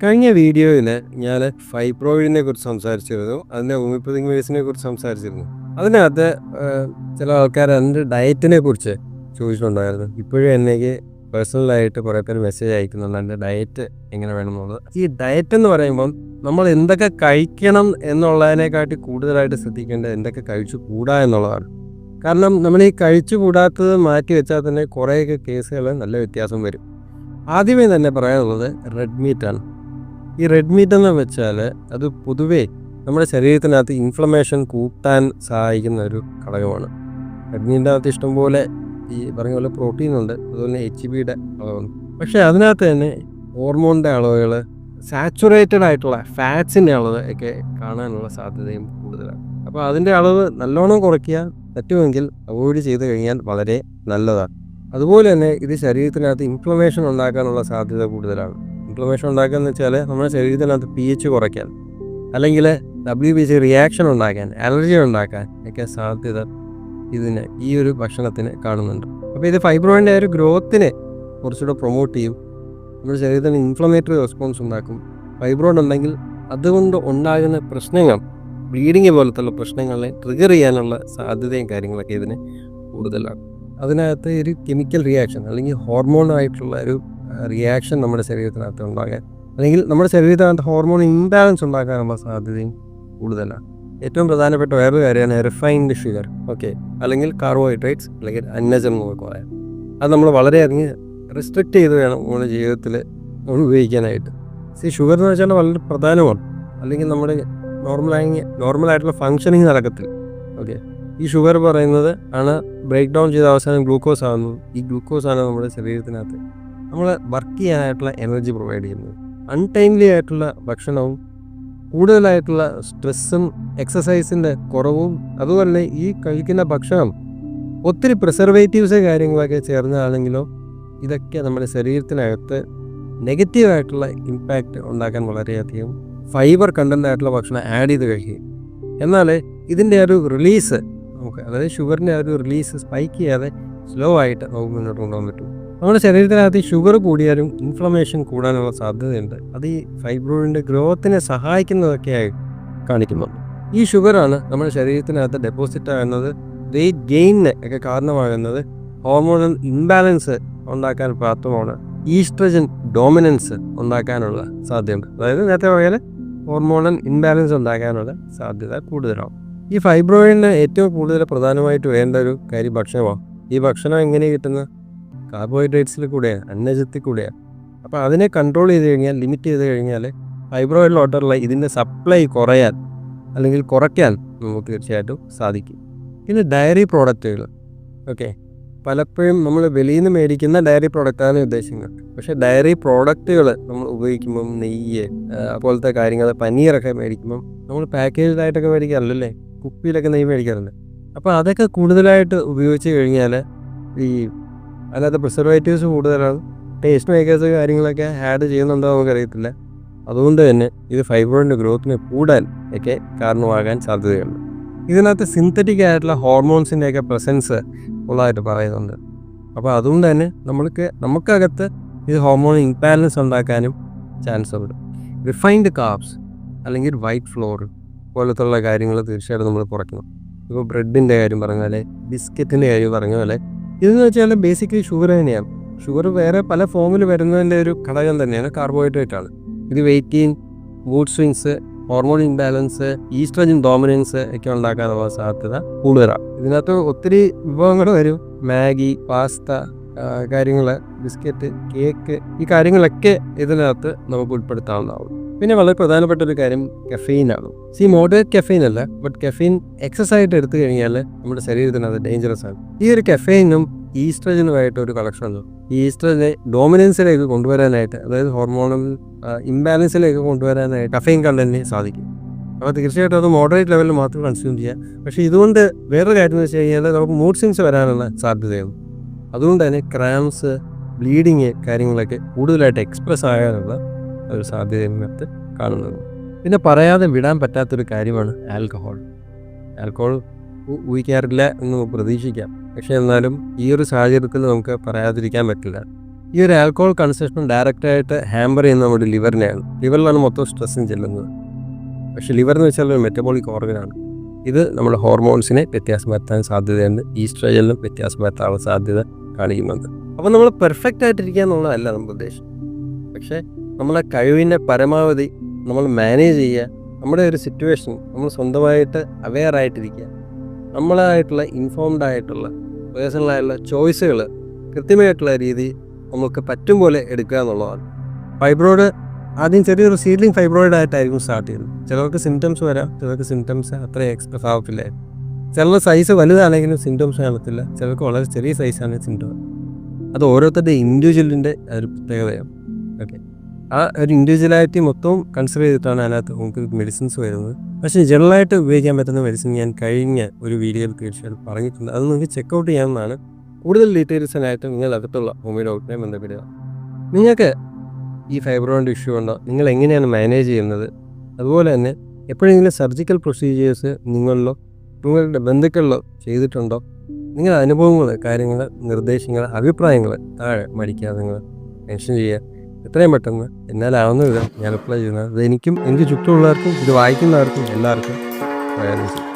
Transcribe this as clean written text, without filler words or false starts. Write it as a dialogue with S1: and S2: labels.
S1: കഴിഞ്ഞ വീഡിയോയിൽ ഞാൻ ഫൈബ്രോയിഡിനെ കുറിച്ച് സംസാരിച്ചിരുന്നു. അതിൻ്റെ ഹോമിയോപ്പതിക് മെഡിസിനെ കുറിച്ച് സംസാരിച്ചിരുന്നു. അതിനകത്ത് ചില ആൾക്കാർ അതിൻ്റെ ഡയറ്റിനെ കുറിച്ച് ചോദിച്ചിട്ടുണ്ടായിരുന്നു. ഇപ്പോഴും എനിക്ക് പേഴ്സണലായിട്ട് കുറേ പേര് മെസ്സേജ് അയക്കുന്നുണ്ട് എൻ്റെ ഡയറ്റ് എങ്ങനെ വേണമെന്നുള്ളത്. ഈ ഡയറ്റ് എന്ന് പറയുമ്പം നമ്മൾ എന്തൊക്കെ കഴിക്കണം എന്നുള്ളതിനെക്കാട്ടി കൂടുതലായിട്ട് ശ്രദ്ധിക്കേണ്ടത് എന്തൊക്കെ കഴിച്ചു കൂടാ എന്നുള്ളതാണ്. കാരണം നമ്മൾ ഈ കഴിച്ചു കൂടാത്തത് മാറ്റി വെച്ചാൽ തന്നെ കുറേയൊക്കെ കേസുകൾ നല്ല വ്യത്യാസം വരും. ആദ്യമേ തന്നെ പറയാനുള്ളത് റെഡ് മീറ്റാണ്. ഈ റെഡ് മീറ്റ് എന്ന് വെച്ചാൽ അത് പൊതുവേ നമ്മുടെ ശരീരത്തിനകത്ത് ഇൻഫ്ലമേഷൻ കൂട്ടാൻ സഹായിക്കുന്ന ഒരു ഘടകമാണ്. റെഡ് മീറ്റിൻ്റെ അകത്ത് ഇഷ്ടംപോലെ ഈ പറഞ്ഞ പോലെ പ്രോട്ടീൻ ഉണ്ട്, അതുപോലെ HBയുടെ അളവുണ്ട്. പക്ഷേ അതിനകത്ത് തന്നെ ഹോർമോണിൻ്റെ അളവുകൾ, സാച്ചുറേറ്റഡ് ആയിട്ടുള്ള ഫാറ്റ്സിൻ്റെ അളവ് ഒക്കെ കാണാനുള്ള സാധ്യതയും കൂടുതലാണ്. അപ്പോൾ അതിൻ്റെ അളവ് നല്ലോണം കുറയ്ക്കുക, പറ്റുമെങ്കിൽ അവോയ്ഡ് ചെയ്ത് കഴിഞ്ഞാൽ വളരെ നല്ലതാണ്. അതുപോലെ തന്നെ ഇത് ശരീരത്തിനകത്ത് ഇൻഫ്ലമേഷൻ ഉണ്ടാക്കാനുള്ള സാധ്യത കൂടുതലാണ്. ഇൻഫ്ലമേഷൻ ഉണ്ടാക്കുക എന്ന് വെച്ചാൽ നമ്മുടെ ശരീരത്തിനകത്ത് pH കുറയ്ക്കാൻ, അല്ലെങ്കിൽ WBC റിയാക്ഷൻ ഉണ്ടാക്കാൻ, അലർജി ഉണ്ടാക്കാൻ ഒക്കെ സാധ്യത ഈ ഒരു ഭക്ഷണത്തിന് കാണുന്നുണ്ട്. അപ്പോൾ ഇത് ഫൈബ്രോയിഡിൻ്റെ ഒരു ഗ്രോത്തിനെ കുറച്ചുകൂടെ പ്രൊമോട്ട് ചെയ്യും. നമ്മുടെ ശരീരത്തിന് ഇൻഫ്ലമേറ്ററി റെസ്പോൺസ് ഉണ്ടാക്കും. ഫൈബ്രോയിഡ് ഉണ്ടെങ്കിൽ അതുകൊണ്ട് ഉണ്ടാകുന്ന പ്രശ്നങ്ങൾ, ബ്ലീഡിങ് പോലത്തുള്ള പ്രശ്നങ്ങളെ ട്രിഗർ ചെയ്യാനുള്ള സാധ്യതയും കാര്യങ്ങളൊക്കെ ഇതിന് കൂടുതലാണ്. അതിനകത്ത് ഒരു കെമിക്കൽ റിയാക്ഷൻ അല്ലെങ്കിൽ ഹോർമോണായിട്ടുള്ള ഒരു റിയാക്ഷൻ നമ്മുടെ ശരീരത്തിനകത്ത് ഉണ്ടാകാൻ, അല്ലെങ്കിൽ നമ്മുടെ ശരീരത്തിനകത്ത് ഹോർമോൺ ഇംബാലൻസ് ഉണ്ടാക്കാനുള്ള സാധ്യതയും കൂടുതലാണ്. ഏറ്റവും പ്രധാനപ്പെട്ട വേറൊരു കാര്യമാണ് റിഫൈൻഡ് ഷുഗർ, അല്ലെങ്കിൽ കാർബോഹൈഡ്രേറ്റ്സ്, അല്ലെങ്കിൽ അന്നജം എന്നൊക്കെ പറയാം. അത് നമ്മൾ വളരെയധികം റെസ്ട്രിക്റ്റ് ചെയ്ത് വേണം നമ്മുടെ ജീവിതത്തിൽ നമ്മൾ ഉപയോഗിക്കാനായിട്ട്. ഷുഗർ എന്ന് വെച്ചാൽ വളരെ പ്രധാനമാണ്. അല്ലെങ്കിൽ നമ്മുടെ നോർമലായിട്ടുള്ള ഫങ്ഷനിങ് നടക്കത്തില്ല. ഈ ഷുഗർ പറയുന്നത് ആണ് ബ്രേക്ക് ഡൗൺ ചെയ്ത അവസാനം ഗ്ലൂക്കോസ് ആകുന്നത്. ഈ ഗ്ലൂക്കോസാണ് നമ്മുടെ ശരീരത്തിനകത്ത് നമ്മൾ വർക്ക് ചെയ്യാനായിട്ടുള്ള എനർജി പ്രൊവൈഡ് ചെയ്യുന്നത്. അൺടൈംലി ആയിട്ടുള്ള ഭക്ഷണവും കൂടുതലായിട്ടുള്ള സ്ട്രെസ്സും എക്സസൈസിൻ്റെ കുറവും, അതുപോലെ ഈ കഴിക്കുന്ന ഭക്ഷണം ഒത്തിരി പ്രിസർവേറ്റീവ്സ് കാര്യങ്ങളൊക്കെ ചേർന്നതാണെങ്കിലോ ഇതൊക്കെ നമ്മുടെ ശരീരത്തിനകത്ത് നെഗറ്റീവായിട്ടുള്ള ഇമ്പാക്റ്റ് ഉണ്ടാക്കാൻ വളരെയധികം ഫൈബർ കണ്ടൻ്റ് ആയിട്ടുള്ള ഭക്ഷണം ആഡ് ചെയ്ത് കഴിക്കുക. എന്നാൽ ഇതിൻ്റെ ഒരു റിലീസ് അതായത് ഷുഗറിൻ്റെ ഒരു റിലീസ് സ്പൈക്ക് ചെയ്യാതെ സ്ലോ ആയിട്ട് നമുക്ക് മുന്നോട്ട് കൊണ്ടുപോകാൻ പറ്റും. നമ്മുടെ ശരീരത്തിനകത്ത് ഈ ഷുഗർ കൂടിയാലും ഇൻഫ്ലമേഷൻ കൂടാനുള്ള സാധ്യതയുണ്ട്. അത് ഈ ഫൈബ്രോയിഡിൻ്റെ ഗ്രോത്തിനെ സഹായിക്കുന്നതൊക്കെയായി കാണിക്കുന്നുണ്ട്. ഈ ഷുഗറാണ് നമ്മുടെ ശരീരത്തിനകത്ത് ഡെപ്പോസിറ്റ് ആകുന്നത്, വെയിറ്റ് ഗെയിനിന് ഒക്കെ കാരണമാകുന്നത്, ഹോർമോണൽ ഇംബാലൻസ് ഉണ്ടാക്കാൻ പ്രാപ്തമാണ്, ഈസ്ട്രജൻ ഡോമിനൻസ് ഉണ്ടാക്കാനുള്ള സാധ്യതയുണ്ട്. അതായത് നേരത്തെ പറയാൻ ഹോർമോണൽ ഇംബാലൻസ് ഉണ്ടാക്കാനുള്ള സാധ്യത കൂടുതലാണ്. ഈ ഫൈബ്രോയിഡിന് ഏറ്റവും കൂടുതൽ പ്രധാനമായിട്ട് വേണ്ട ഒരു കാര്യം ഭക്ഷണമാണ്. ഈ ഭക്ഷണം എങ്ങനെ കിട്ടുന്നത്? കാർബോഹൈഡ്രേറ്റ്സിൽ കൂടെയാണ്, അന്നജത്തിൽ കൂടെയാണ്. അപ്പോൾ അതിനെ കൺട്രോൾ ചെയ്ത് കഴിഞ്ഞാൽ, ലിമിറ്റ് ചെയ്ത് കഴിഞ്ഞാൽ ഫൈബ്രോയിഡിലോട്ടുള്ള ഇതിൻ്റെ സപ്ലൈ കുറയാൻ അല്ലെങ്കിൽ കുറയ്ക്കാൻ നമുക്ക് തീർച്ചയായിട്ടും സാധിക്കും. പിന്നെ ഡയറി പ്രോഡക്റ്റുകൾ, പലപ്പോഴും നമ്മൾ വെളിയിൽ നിന്ന് മേടിക്കുന്ന ഡയറി പ്രോഡക്റ്റാണ് ഉദ്ദേശിക്കുന്നത്. പക്ഷേ ഡയറി പ്രോഡക്റ്റുകൾ നമ്മൾ ഉപയോഗിക്കുമ്പം നെയ്യ് പോലത്തെ കാര്യങ്ങൾ, പനീറൊക്കെ മേടിക്കുമ്പം നമ്മൾ പാക്കേജ്ഡായിട്ടൊക്കെ മേടിക്കാറില്ലല്ലേ, കുപ്പിയിലൊക്കെ നെയ്യ് മേടിക്കാറുണ്ട്. അപ്പോൾ അതൊക്കെ കൂടുതലായിട്ട് ഉപയോഗിച്ച് കഴിഞ്ഞാൽ ഈ അതിനകത്ത് പ്രിസർവേറ്റീവ്സ് കൂടുതലാണ്, ടേസ്റ്റ് മേക്കേഴ്സ് കാര്യങ്ങളൊക്കെ ആഡ് ചെയ്യുന്നുണ്ടോ നമുക്കറിയത്തില്ല. അതുകൊണ്ട് തന്നെ ഇത് ഫൈബ്രോയിഡിൻ്റെ ഗ്രോത്തിനെ കൂടാൻ ഒക്കെ കാരണമാകാൻ സാധ്യതയുണ്ട്. ഇതിനകത്ത് സിന്തറ്റിക് ആയിട്ടുള്ള ഹോർമോൺസിൻ്റെയൊക്കെ പ്രസൻസ് ഉള്ളതായിട്ട് പറയുന്നുണ്ട്. അപ്പോൾ അതുകൊണ്ട് തന്നെ നമുക്കകത്ത് ഇത് ഹോർമോൺ ഇംബാലൻസ് ഉണ്ടാക്കാനും ചാൻസ് ഉണ്ട്. റിഫൈൻഡ് കാർബ്സ് അല്ലെങ്കിൽ വൈറ്റ് ഫ്ലോർ പോലത്തുള്ള കാര്യങ്ങൾ തീർച്ചയായിട്ടും നമ്മൾ കുറയ്ക്കണം. ഇപ്പോൾ ബ്രെഡിൻ്റെ കാര്യം പറഞ്ഞ പോലെ, ബിസ്ക്കറ്റിൻ്റെ കാര്യം പറഞ്ഞ പോലെ, ഇതെന്ന് വെച്ചാൽ ബേസിക്കലി ഷുഗർ തന്നെയാണ്. ഷുഗർ വേറെ പല ഫോമിൽ വരുന്നതിൻ്റെ ഒരു ഘടകം തന്നെയാണ് കാർബോഹൈഡ്രേറ്റ് ആണ്. ഇത് weight gain, mood swings, hormone imbalance, oestrogen dominance ഒക്കെ ഉണ്ടാക്കാനുള്ള സാധ്യത കൂടുതലാണ്. ഇതിനകത്ത് ഒത്തിരി വിഭവങ്ങൾ വരും. മാഗി, പാസ്ത കാര്യങ്ങൾ, ബിസ്ക്കറ്റ്, കേക്ക്, ഈ കാര്യങ്ങളൊക്കെ ഇതിനകത്ത് നമുക്ക് ഉൾപ്പെടുത്താവുന്നതാവും. പിന്നെ വളരെ പ്രധാനപ്പെട്ട ഒരു കാര്യം കഫീനാണ്. മോഡറേറ്റ് കഫീൻ അല്ല, ബട്ട് കഫീൻ എക്സസ് ആയിട്ട് എടുത്തു കഴിഞ്ഞാൽ നമ്മുടെ ശരീരത്തിന് അത് ഡേഞ്ചറസ് ആണ്. ഈ ഒരു കഫീനും ഈസ്ട്രജനുമായിട്ട് ഒരു കണക്ഷൻ ഉണ്ട്. ഈ ഈസ്ട്രജനെ ഡോമിനൻസിലേക്ക് കൊണ്ടുവരാനായിട്ട്, അതായത് ഹോർമോണൽ ഇംബാലൻസിലേക്ക് കൊണ്ടുവരാനായിട്ട് കഫീൻ കണ്ടന്റിന് സാധിക്കും. അപ്പോൾ തീർച്ചയായിട്ടും അത് മോഡറേറ്റ് ലെവലിൽ മാത്രം കൺസ്യൂം ചെയ്യുക. പക്ഷേ ഇതുകൊണ്ട് വേറൊരു കാര്യം എന്ന് വെച്ച് കഴിഞ്ഞാൽ നമുക്ക് മൂഡ് സ്വിങ്സ് വരാനുള്ള സാധ്യതയുണ്ട്. അതുകൊണ്ട് തന്നെ ക്രാംസ്, ബ്ലീഡിങ് കാര്യങ്ങളൊക്കെ കൂടുതലായിട്ട് എക്സ്പ്രസ് ആകാനുള്ള ഒരു സാധ്യതയിനകത്ത് കാണുന്നത്. പിന്നെ പറയാതെ വിടാൻ പറ്റാത്തൊരു കാര്യമാണ് ആൽക്കഹോൾ. ഊഹിക്കാറില്ല എന്ന് പ്രതീക്ഷിക്കാം. പക്ഷേ എന്നാലും ഈ ഒരു സാഹചര്യത്തിൽ നമുക്ക് പറയാതിരിക്കാൻ പറ്റില്ല. ഈ ഒരു ആൽക്കഹോൾ കൺസപ്ഷൻ ഡയറക്റ്റായിട്ട് ഹാമ്പർ ചെയ്യുന്ന നമ്മുടെ ലിവറിനെയാണ്. ലിവറിലാണ് മൊത്തം സ്ട്രെസ്സും ചെല്ലുന്നത്. പക്ഷേ ലിവർ എന്ന് വെച്ചാൽ ഒരു മെറ്റബോളിക് ഓർഗനാണ്. ഇത് നമ്മുടെ ഹോർമോൺസിനെ വ്യത്യാസം വരുത്താൻ സാധ്യതയുണ്ട്. ഈസ്ട്രജനിലും വ്യത്യാസം വരുത്താനുള്ള സാധ്യത കാണിക്കുന്നുണ്ട്. അപ്പോൾ നമ്മൾ പെർഫെക്റ്റ് ആയിട്ടിരിക്കുക എന്നുള്ളതല്ല നമ്മുടെ ഉദ്ദേശം. പക്ഷേ നമ്മളെ കഴിവിൻ്റെ പരമാവധി നമ്മൾ മാനേജ് ചെയ്യുക. നമ്മുടെ ഒരു സിറ്റുവേഷൻ നമ്മൾ സ്വന്തമായിട്ട് അവെയർ ആയിട്ടിരിക്കുക. നമ്മളായിട്ടുള്ള ഇൻഫോംഡ് ആയിട്ടുള്ള പേഴ്സണലായിട്ടുള്ള ചോയ്സുകൾ കൃത്യമായിട്ടുള്ള രീതി നമുക്ക് പറ്റും പോലെ എടുക്കുക എന്നുള്ളതാണ്. ഫൈബ്രോയിഡ് ആദ്യം ചെറിയൊരു സീഡ്ലിംഗ് ഫൈബ്രോയിഡ് ആയിട്ടായിരിക്കും സ്റ്റാർട്ട് ചെയ്യുന്നത്. ചിലർക്ക് സിംറ്റംസ് വരാം, ചിലർക്ക് സിംറ്റംസ് അത്ര എക്സ്പ്രസ് ആവത്തില്ല. ചിലർ സൈസ് വലുതാണെങ്കിലും സിംറ്റംസ് കാണത്തില്ല, ചിലർക്ക് വളരെ ചെറിയ സൈസാണ് സിംറ്റം. അത് ഓരോരുത്തരുടെ ഇൻഡിവിജ്വലിൻ്റെ ഒരു പ്രത്യേകതയാണ്. ഓക്കെ, ആ ഒരു ഇൻഡിവിജ്വലാലിറ്റി മൊത്തവും കൺസിഡർ ചെയ്തിട്ടാണ് അതിനകത്ത് നമുക്ക് മെഡിസിൻസ് വരുന്നത്. പക്ഷേ ജനറലായിട്ട് ഉപയോഗിക്കാൻ പറ്റുന്ന മെഡിസിൻ ഞാൻ കഴിഞ്ഞ ഒരു വീഡിയോയിൽ തീർച്ചയായിട്ടും പറഞ്ഞിട്ടുണ്ട്. അത് നിങ്ങൾക്ക് ചെക്കൗട്ട് ചെയ്യാവുന്നതാണ്. കൂടുതൽ ഡീറ്റെയിൽസിനായിട്ട് നിങ്ങൾ അടുത്തുള്ള ഹോമിയോ ഡോക്ടറെ ബന്ധപ്പെടുക. നിങ്ങൾക്ക് ഈ ഫൈബ്രോയിഡ് ഇഷ്യൂ ഉണ്ടോ, നിങ്ങൾ എങ്ങനെയാണ് മാനേജ് ചെയ്യുന്നത്, അതുപോലെ തന്നെ എപ്പോഴെങ്കിലും സർജിക്കൽ പ്രൊസീജിയേഴ്സ് നിങ്ങളിലോ നിങ്ങളുടെ ബന്ധുക്കളിലോ ചെയ്തിട്ടുണ്ടോ, നിങ്ങളുടെ അനുഭവങ്ങൾ, കാര്യങ്ങൾ, നിർദ്ദേശങ്ങൾ, അഭിപ്രായങ്ങൾ താഴെ മടിക്കാതെ നിങ്ങൾ മെൻഷൻ ചെയ്യുക. എത്രയും പെട്ടെന്ന് എന്നാലാവുന്ന വിധം ഞാൻ അപ്ലൈ ചെയ്യുന്നത്. അത് എനിക്കും എനിക്ക് ചുറ്റുമുള്ളവർക്കും ഇത് വായിക്കുന്നവർക്കും എല്ലാവർക്കും പ്രയോജനം ചെയ്യും.